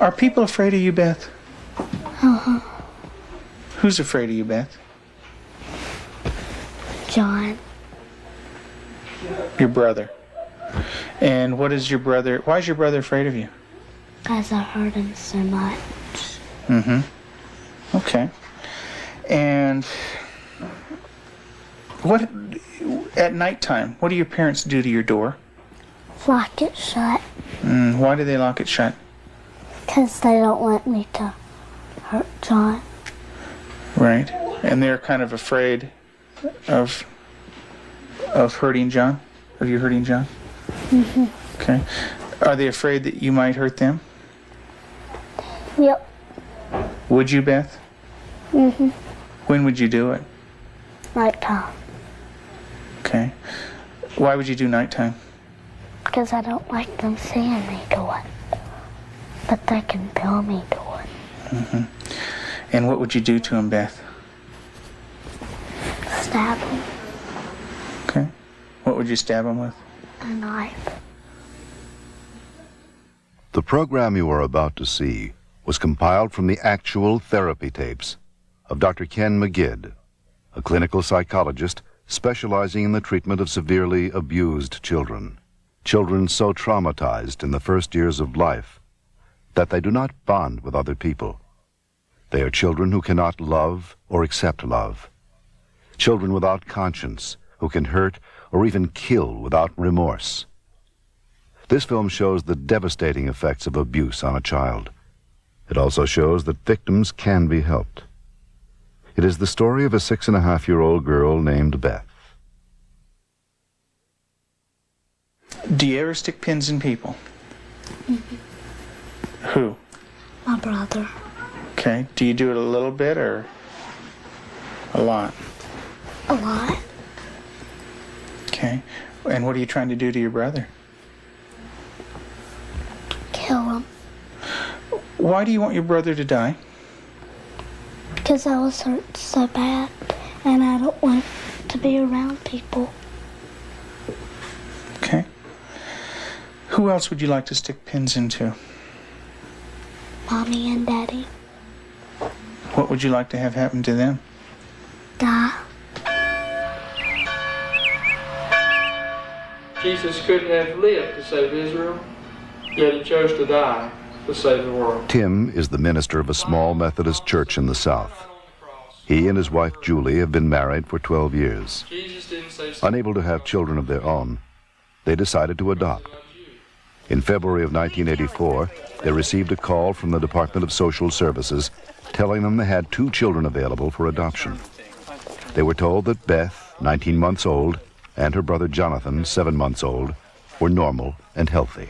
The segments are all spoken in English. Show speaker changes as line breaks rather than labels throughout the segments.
Are people afraid of you, Beth?
Uh-huh.
Who's afraid of you, Beth?
John.
Your brother. And what is your brother, why is your brother afraid of you?
Because I hurt him so much.
Mm-hmm. Okay. And what, at nighttime, what do your parents do to your door?
Lock it shut.
Why do they lock it shut?
Because they don't want me to hurt John.
Right. And they're kind of afraid of hurting John? Of you hurting John?
Mm-hmm.
Okay. Are they afraid that you might hurt them?
Yep.
Would you, Beth?
Mm-hmm.
When would you do it?
Nighttime.
Okay. Why would you do nighttime?
Because I don't like them seeing me do it. But they can feel me do it.
Mm-hmm. And what would you do to him, Beth?
Stab him.
Okay. What would you stab him with?
A knife.
The program you are about to see was compiled from the actual therapy tapes of Dr. Ken Magid, a clinical psychologist specializing in the treatment of severely abused children. Children so traumatized in the first years of life that they do not bond with other people. They are children who cannot love or accept love. Children without conscience who can hurt or even kill without remorse. This film shows the devastating effects of abuse on a child. It also shows that victims can be helped. It is the story of a 6.5-year-old girl named Beth.
Do you ever stick pins in people?
Mm-hmm.
Who?
My brother.
Okay. Do you do it a little bit or a lot?
A lot.
Okay. And what are you trying to do to your brother?
Kill him.
Why do you want your brother to die?
Because I was hurt so bad, and I don't want to be around people.
Okay. Who else would you like to stick pins into?
Mommy and Daddy.
What would you like to have happen to them?
Die.
Jesus could have lived to save Israel, yet he chose to die to save the world.
Tim is the minister of a small Methodist church in the South. He and his wife Julie have been married for 12 years. Unable to have children of their own, they decided to adopt. In February of 1984, they received a call from the Department of Social Services telling them they had 2 children available for adoption. They were told that Beth, 19 months old, and her brother Jonathan, 7 months old, were normal and healthy.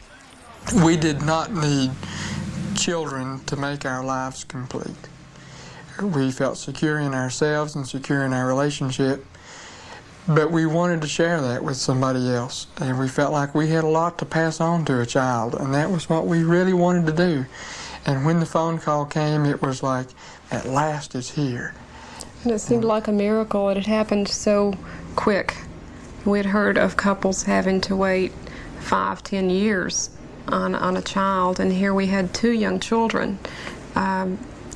We did not need children to make our lives complete. We felt secure in ourselves and secure in our relationship, but we wanted to share that with somebody else, and we felt like we had a lot to pass on to a child, and that was what we really wanted to do. And when the phone call came, it was like, at last it's here.
And it seemed like a miracle. It had happened so quick. We'd heard of couples having to wait 5, 10 years on a child, and here we had 2 young children.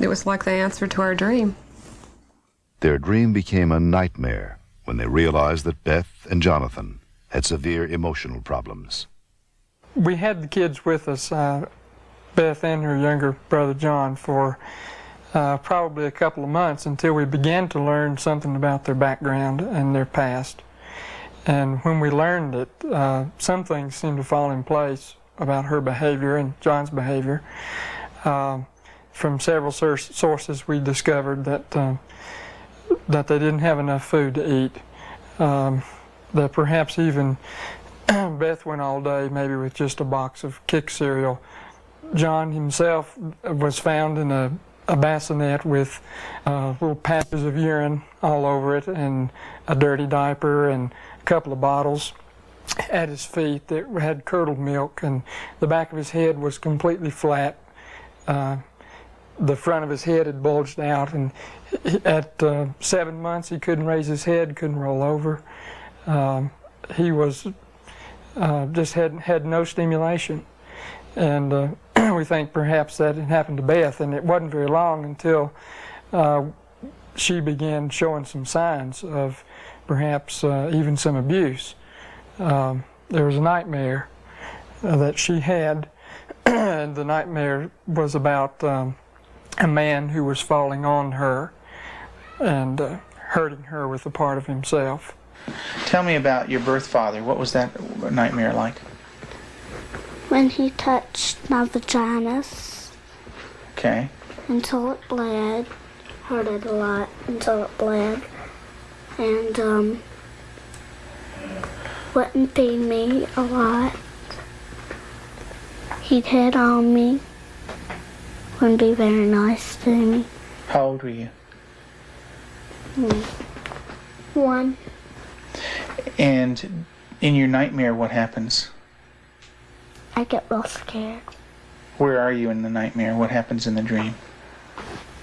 It was like the answer to our dream.
Their dream became a nightmare when they realized that Beth and Jonathan had severe emotional problems.
We had the kids with us, Beth and her younger brother John, for probably a couple of months until we began to learn something about their background and their past. And when we learned it, some things seemed to fall in place about her behavior and John's behavior. From several sources, we discovered that they didn't have enough food to eat. That perhaps even Beth went all day maybe with just a box of Kick cereal. John himself was found in a bassinet with little patches of urine all over it and a dirty diaper and a couple of bottles at his feet that had curdled milk, and the back of his head was completely flat. The front of his head had bulged out, and at 7 months he couldn't raise his head, couldn't roll over. He was just had no stimulation, and we think perhaps that it happened to Beth, and it wasn't very long until she began showing some signs of perhaps even some abuse. There was a nightmare that she had, and the nightmare was about a man who was falling on her and hurting her with a part of himself.
Tell me about your birth father. What was that nightmare like?
When he touched my vaginas
Okay.
until it bled, hurt it a lot until it bled, and wouldn't feed me a lot. He'd hit on me, wouldn't be very nice to me.
How old were you?
1.
And in your nightmare, what happens?
I get real scared.
Where are you in the nightmare? What happens in the dream?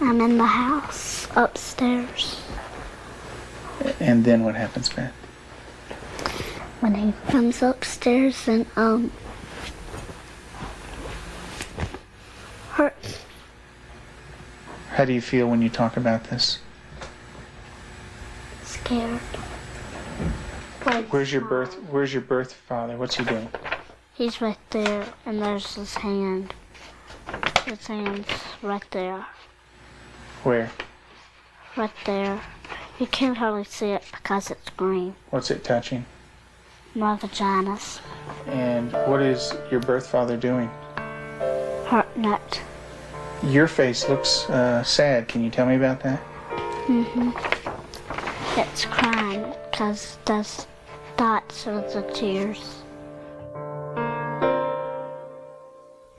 I'm in the house upstairs.
And then what happens, Beth?
When he comes upstairs and hurts.
How do you feel when you talk about this?
Scared.
Where's your birth father? What's he doing?
He's right there, and there's his hand. His hand's right there.
Where?
Right there. You can't hardly see it because it's green.
What's it touching?
My vaginas.
And what is your birth father doing?
Hurting it.
Your face looks sad. Can you tell me about that?
It's crying because there's dots of the tears.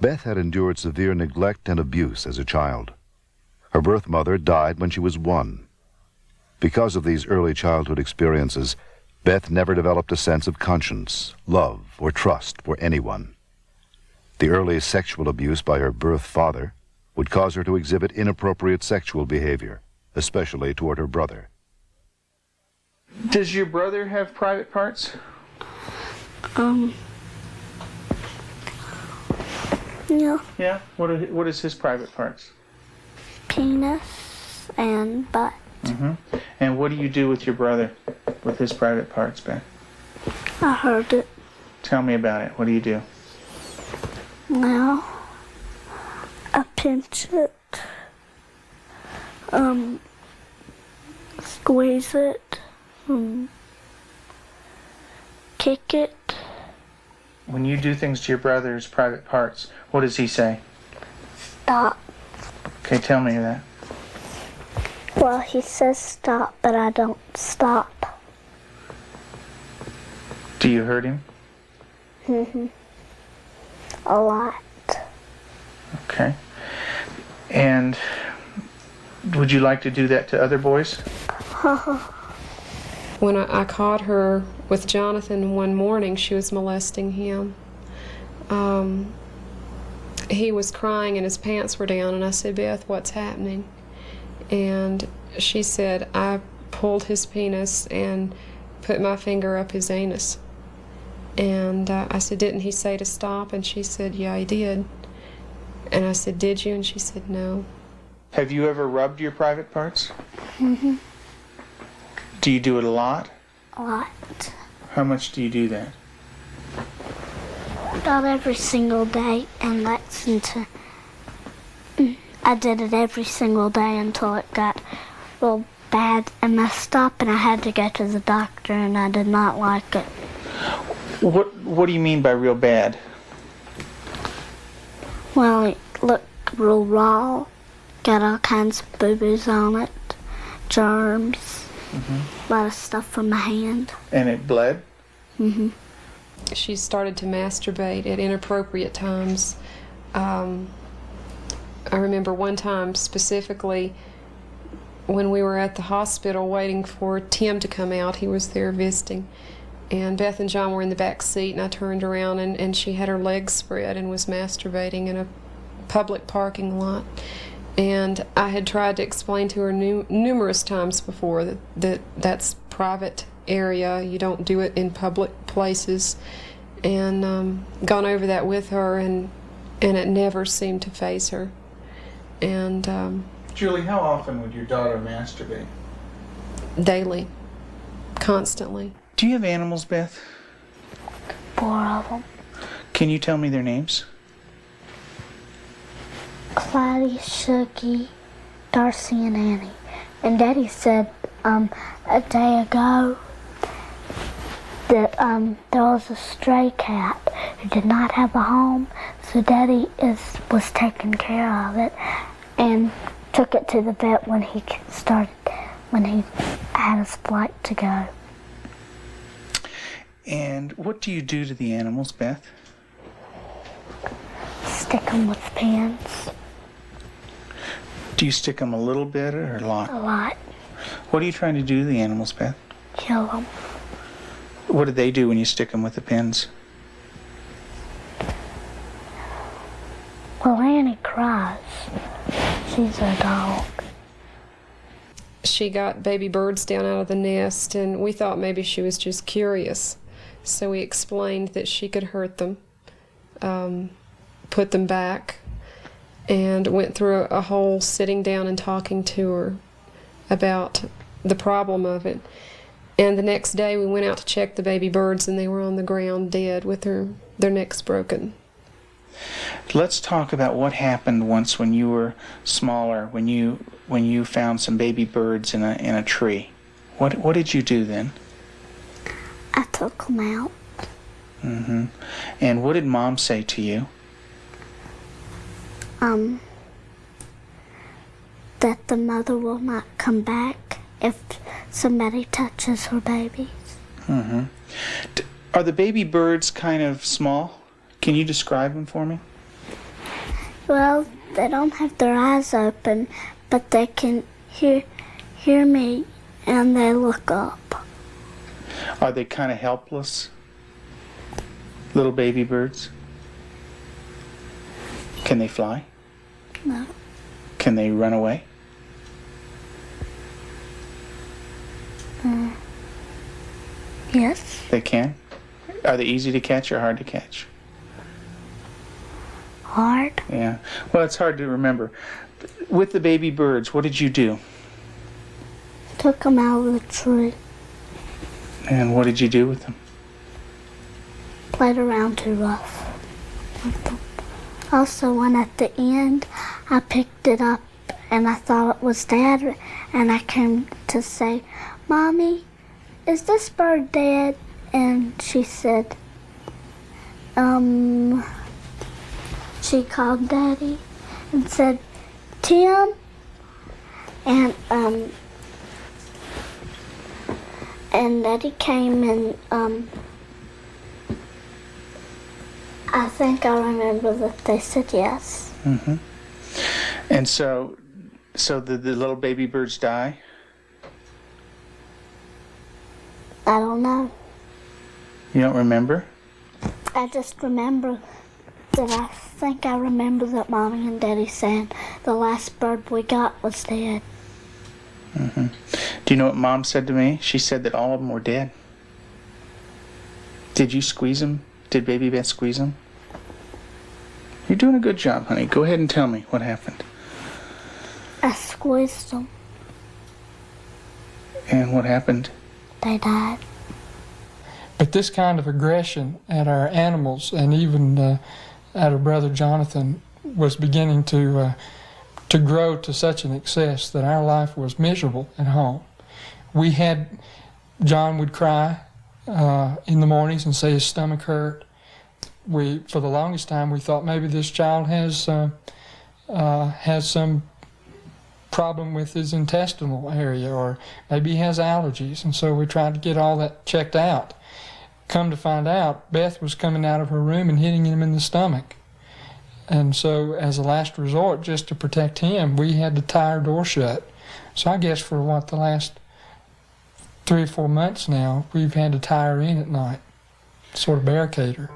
Beth had endured severe neglect and abuse as a child. Her birth mother died when she was 1. Because of these early childhood experiences, Beth never developed a sense of conscience, love, or trust for anyone. The early sexual abuse by her birth father would cause her to exhibit inappropriate sexual behavior, especially toward her brother.
Does your brother have private parts?
Yeah.
Yeah. What is his private parts?
Penis and butt.
And what do you do with your brother, with his private parts, Beth?
I heard it.
Tell me about it. What do you do?
Now, I pinch it. Squeeze it. Kick it.
When you do things to your brother's private parts, what does he say?
Stop.
Okay, tell me that.
Well, he says stop, but I don't stop.
Do you hurt him?
A lot.
Okay. And would you like to do that to other boys?
When I caught her with Jonathan one morning, she was molesting him. He was crying and his pants were down, and I said, Beth, what's happening? And she said, I pulled his penis and put my finger up his anus. And I said, didn't he say to stop? And she said, yeah, he did. And I said, did you? And she said, no.
Have you ever rubbed your private parts? Do you do it a lot?
A lot.
How much do you do that?
About every single day in Lexington. I did it every single day until it got real bad and messed up, and I had to go to the doctor, and I did not like it.
What do you mean by real bad?
Well, it looked real raw, got all kinds of boo-boos on it, germs, a lot of stuff from my hand.
And it bled?
She started to masturbate at inappropriate times. I remember one time specifically when we were at the hospital waiting for Tim to come out. He was there visiting. And Beth and John were in the back seat, and I turned around, and she had her legs spread and was masturbating in a public parking lot. And I had tried to explain to her numerous times before that's private area. You don't do it in public places. And gone over that with her, and and it never seemed to faze her. And
Julie, how often would your daughter masturbate?
daily, constantly.
Do you have animals, Beth?
4 of them.
Can you tell me their names?
Clyde, Shuggy, Darcy, and Annie. And Daddy said a day ago that there was a stray cat who did not have a home, so Daddy was taking care of it and took it to the vet when he had his flight to go.
And what do you do to the animals, Beth?
Stick them with pins.
Do you stick them a little bit or a lot?
A lot.
What are you trying to do to the animals, Beth?
Kill them.
What do they do when you stick them with the pins?
Well, Annie cries. She's a dog.
She got baby birds down out of the nest, and we thought maybe she was just curious. So we explained that she could hurt them, put them back, and went through a whole sitting down and talking to her about the problem of it. And the next day we went out to check the baby birds, and they were on the ground dead with their necks broken.
Let's talk about what happened once when you were smaller, when you found some baby birds in a tree. What did you do then?
I took them out.
Mm-hmm. And what did Mom say to you?
That the mother will not come back if somebody touches her babies.
Mm-hmm. Are the baby birds kind of small? Can you describe them for me?
Well, they don't have their eyes open, but they can hear me, and they look up.
Are they kind of helpless? Little baby birds? Can they fly?
No.
Can they run away?
Yes.
They can? Are they easy to catch or hard to catch?
Hard.
Yeah. Well, it's hard to remember. With the baby birds, what did you do?
Took them out of the tree.
And what did you do with them?
Played around too rough with them. Also, when at the end, I picked it up and I thought it was Dad, and I came to say, Mommy, is this bird dead? And she said, she called Daddy and said, Tim, and Daddy came and I think I remember that they said yes.
Mm-hmm. And so the little baby birds die?
I don't know.
You don't remember?
I just remember that I remember that Mommy and Daddy said the last bird we got was dead.
Mm-hmm. Do you know what Mom said to me? She said that all of them were dead. Did you squeeze them? Did Baby Beth squeeze them? You're doing a good job, honey. Go ahead and tell me what happened.
I squeezed them.
And what happened?
They died.
But this kind of aggression at our animals, and even at our brother Jonathan, was beginning to grow to such an excess that our life was miserable at home. John would cry in the mornings and say his stomach hurt. For the longest time, we thought maybe this child has some problem with his intestinal area, or maybe he has allergies, and so we tried to get all that checked out. Come to find out, Beth was coming out of her room and hitting him in the stomach. And so as a last resort, just to protect him, we had to tie our door shut. So I guess for the last 3 or 4 months now, we've had to tie her in at night, sort of barricade her.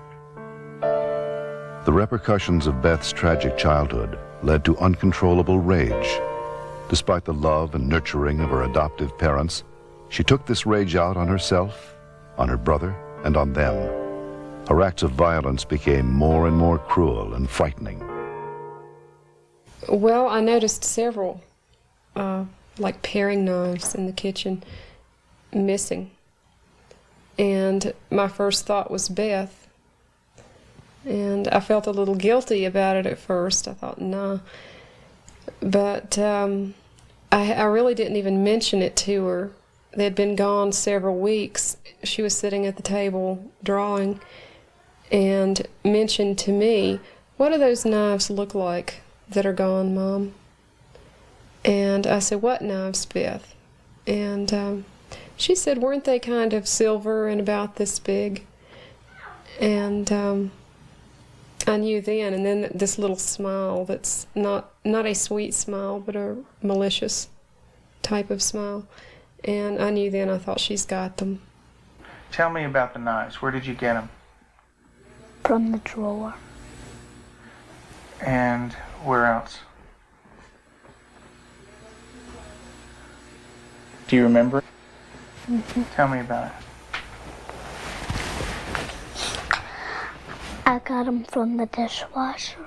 The repercussions of Beth's tragic childhood led to uncontrollable rage. Despite the love and nurturing of her adoptive parents, she took this rage out on herself, on her brother, and on them. her acts of violence became more and more cruel and frightening.
Well, I noticed several, like paring knives in the kitchen, missing. And my first thought was Beth. And I felt a little guilty about it at first. I thought, nah. But I really didn't even mention it to her. They had been gone several weeks. She was sitting at the table drawing and mentioned to me, "What do those knives look like that are gone, Mom?" And I said, "What knives, Beth?" And she said, "Weren't they kind of silver and about this big?" And I knew then, and then this little smile that's not a sweet smile, but a malicious type of smile. And I knew then, I thought, she's got them.
Tell me about the knives. Where did you get them?
From the drawer.
And where else? Do you remember?
Mm-hmm.
Tell me about it.
I got them from the dishwasher.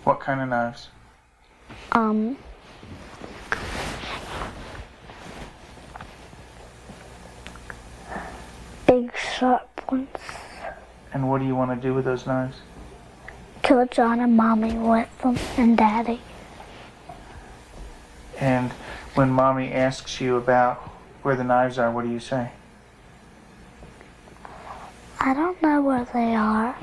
What kind of knives?
Big sharp ones.
And what do you want to do with those knives?
Kill John and Mommy with them, and Daddy.
And when Mommy asks you about where the knives are, what do you say?
I don't know where they are.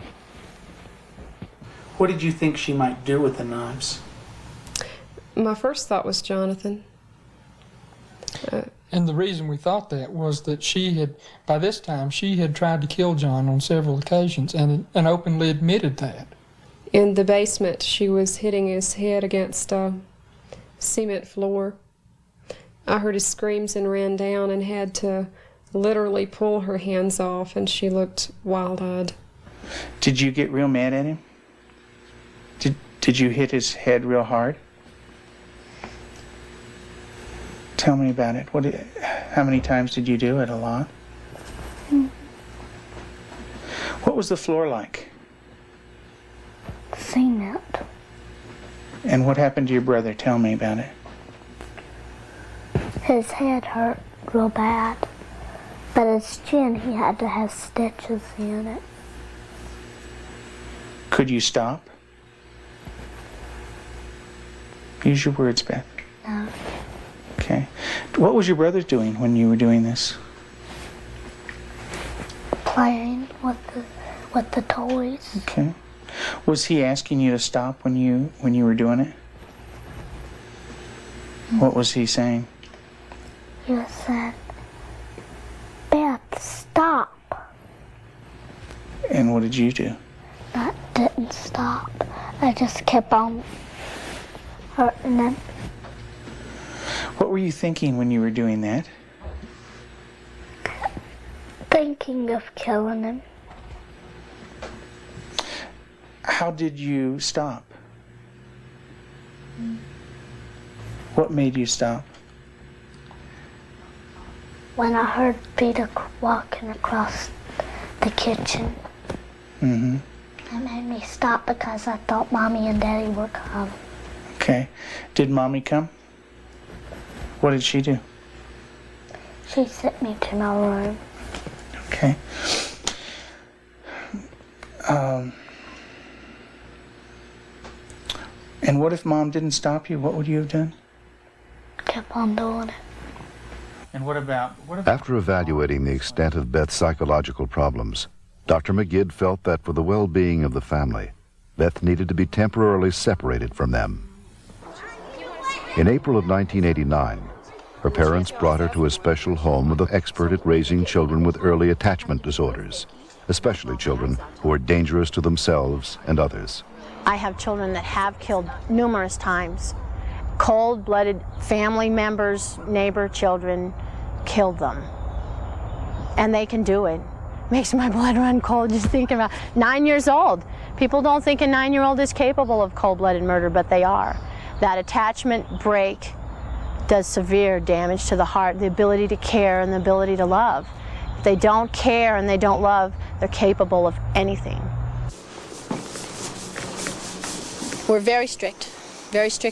What did you think she might do with the knives?
My first thought was Jonathan.
And the reason we thought that was that she had, by this time, she had tried to kill John on several occasions and openly admitted that.
In the basement, she was hitting his head against a cement floor. I heard his screams and ran down and had to literally pull her hands off, and she looked wild-eyed.
Did you get real mad at him? Did you hit his head real hard? Tell me about it. How many times did you do it? A lot? What was the floor like?
Cement.
And what happened to your brother? Tell me about it.
His head hurt real bad, but his chin, he had to have stitches in it.
Could you stop? Use your words, Beth.
No.
Okay. What was your brother doing when you were doing this?
Playing with the toys.
Okay. Was he asking you to stop when you were doing it? What was he saying?
He said, "Beth, stop."
And what did you do?
I didn't stop. I just kept on hurting him.
What were you thinking when you were doing that?
Thinking of killing him.
How did you stop? What made you stop?
When I heard Peter walking across the kitchen.
Mm-hmm.
It made me stop because I thought Mommy and Daddy were coming.
Okay. Did Mommy come? What did she do?
She sent me to my room.
Okay. And what if Mom didn't stop you? What would you have done?
Kept on doing it.
And what about...
After evaluating the extent of Beth's psychological problems, Dr. Magid felt that for the well-being of the family, Beth needed to be temporarily separated from them. In April of 1989, her parents brought her to a special home with an expert at raising children with early attachment disorders, especially children who are dangerous to themselves and others.
I have children that have killed numerous times. Cold-blooded family members, neighbor children, killed them. And they can do it. Makes my blood run cold just thinking about 9 years old. People don't think a 9-year-old is capable of cold-blooded murder, but they are. That attachment break does severe damage to the heart, the ability to care and the ability to love. they don't care and they don't love, they're capable of anything. We're very strict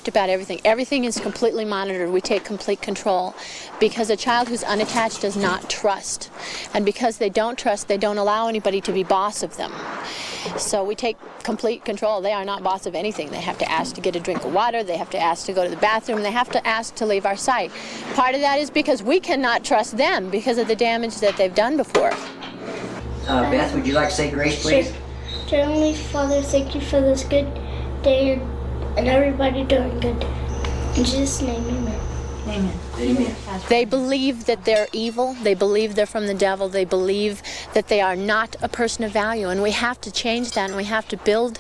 about everything. Everything is completely monitored. We take complete control because a child who's unattached does not trust. And because they don't trust, they don't allow anybody to be boss of them. So we take complete control. They are not boss of anything. They have to ask to get a drink of water. They have to ask to go to the bathroom. They have to ask to leave our sight. Part of that is because we cannot trust them because of the damage that they've done before.
Beth, would you like to say grace, please?
Sure. Dear Heavenly Father, thank you for this good day and everybody doing good. In Jesus' name, amen.
Amen. Amen.
They believe that they're evil. They believe they're from the devil. They believe that they are not a person of value. And we have to change that, and we have to build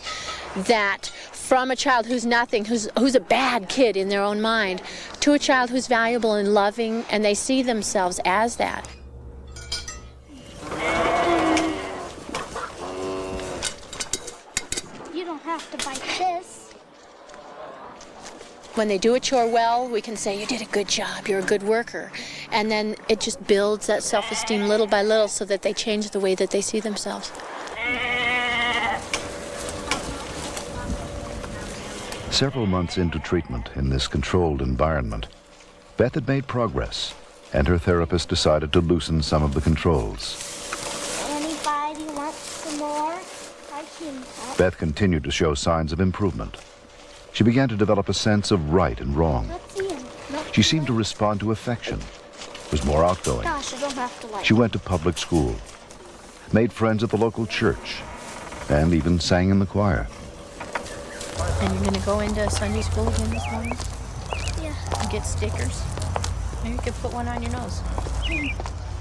that from a child who's nothing, who's a bad kid in their own mind, to a child who's valuable and loving, and they see themselves as that.
You don't have to bite this.
When they do a chore well, we can say, you did a good job, you're a good worker. And then it just builds that self-esteem little by little so that they change the way that they see themselves.
Several months into treatment in this controlled environment, Beth had made progress, and her therapist decided to loosen some of the controls.
Anybody wants some more? I can.
Beth continued to show signs of improvement. She began to develop a sense of right and wrong. She seemed to respond to affection, was more outgoing.
Gosh, you don't have to like.
She went to public school, made friends at the local church, and even sang in the choir.
And you're going to go into Sunday school again this morning?
Yeah.
And get stickers? Maybe you could put one on your nose.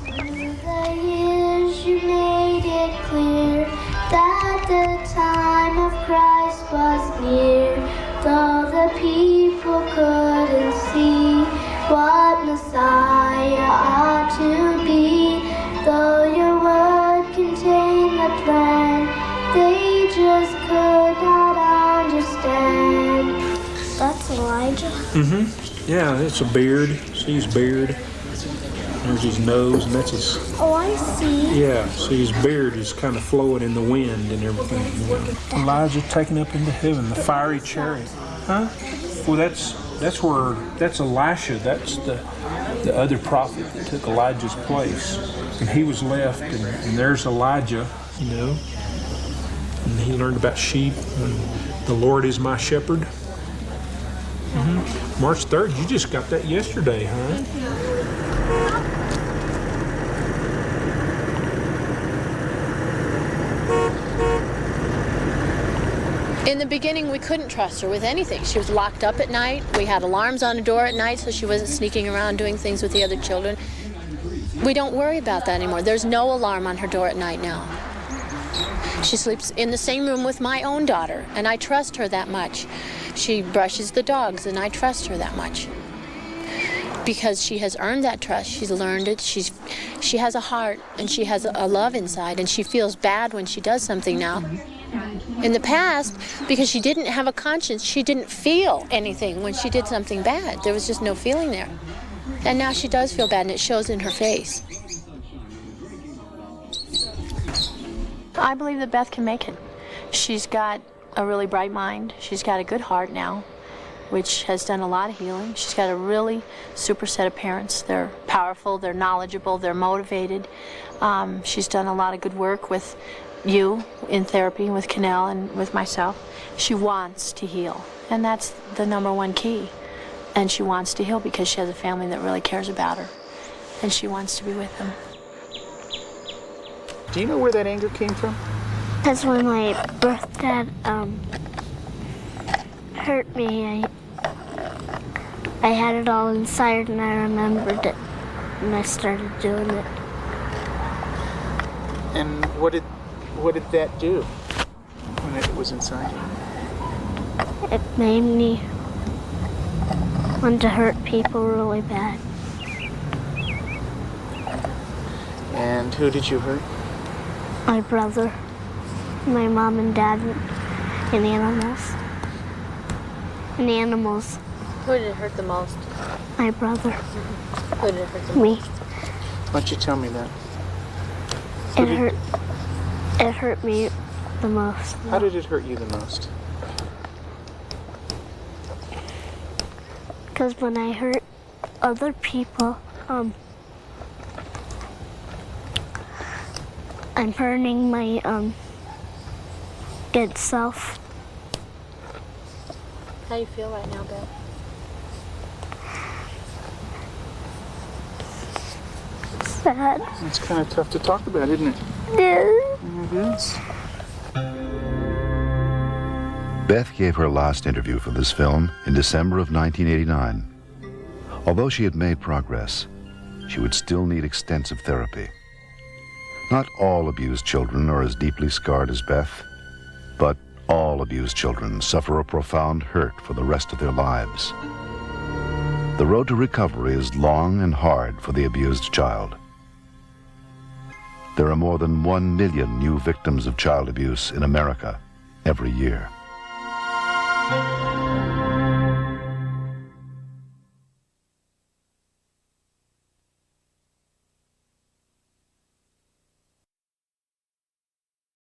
Through the years you made it clear that the time of Christ was near. Though the people couldn't see what Messiah ought to be, though your word contained the plan, they just could not understand. That's Elijah.
Mm-hmm. Yeah, it's a beard. See his beard. There's his nose, and that's his...
Oh, I see.
Yeah, see his beard is kind of flowing in the wind and everything. You know. Elijah taken up into heaven, the fiery chariot. Huh? Well, that's Elisha. That's the other prophet that took Elijah's place. And he was left, and there's Elijah, you know. And he learned about sheep, and the Lord is my shepherd. Mm-hmm. March 3rd, you just got that yesterday, huh?
In the beginning, we couldn't trust her with anything. She was locked up at night. We had alarms on the door at night, so she wasn't sneaking around doing things with the other children. We don't worry about that anymore. There's no alarm on her door at night now. She sleeps in the same room with my own daughter, and I trust her that much. She brushes the dogs, and I trust her that much. Because she has earned that trust. She's learned it. She has a heart, and she has a love inside, and she feels bad when she does something now. In the past, because she didn't have a conscience, she didn't feel anything when she did something bad. There was just no feeling there. And now she does feel bad, and it shows in her face. I believe that Beth can make it. She's got a really bright mind. She's got a good heart now, which has done a lot of healing. She's got a really super set of parents. They're powerful, they're knowledgeable, they're motivated. She's done a lot of good work with you in therapy, with Cannell and with myself. She wants to heal, and that's the #1 key. And she wants to heal because she has a family that really cares about her, and she wants to be with them.
Do you know where that anger came from?
Because when my birth dad hurt me, I had it all inside, and I remembered it, and I started doing it.
And what did that do when it was inside you?
It made me want to hurt people really bad.
And who did you hurt?
My brother, my mom and dad, and animals. And animals.
Who did it hurt the most?
My brother.
Who did it hurt the most?
Me.
Why don't you tell me that?
It hurt me the most.
How did it hurt you the most?
Because when I hurt other people, I'm hurting my good self.
How do you feel right now, Beth?
Sad.
It's kind of tough to talk about, isn't it?
Yeah.
It is.
Beth gave her last interview for this film in December of 1989. Although she had made progress, she would still need extensive therapy. Not all abused children are as deeply scarred as Beth, but all abused children suffer a profound hurt for the rest of their lives. The road to recovery is long and hard for the abused child. There are more than 1 million new victims of child abuse in America every year.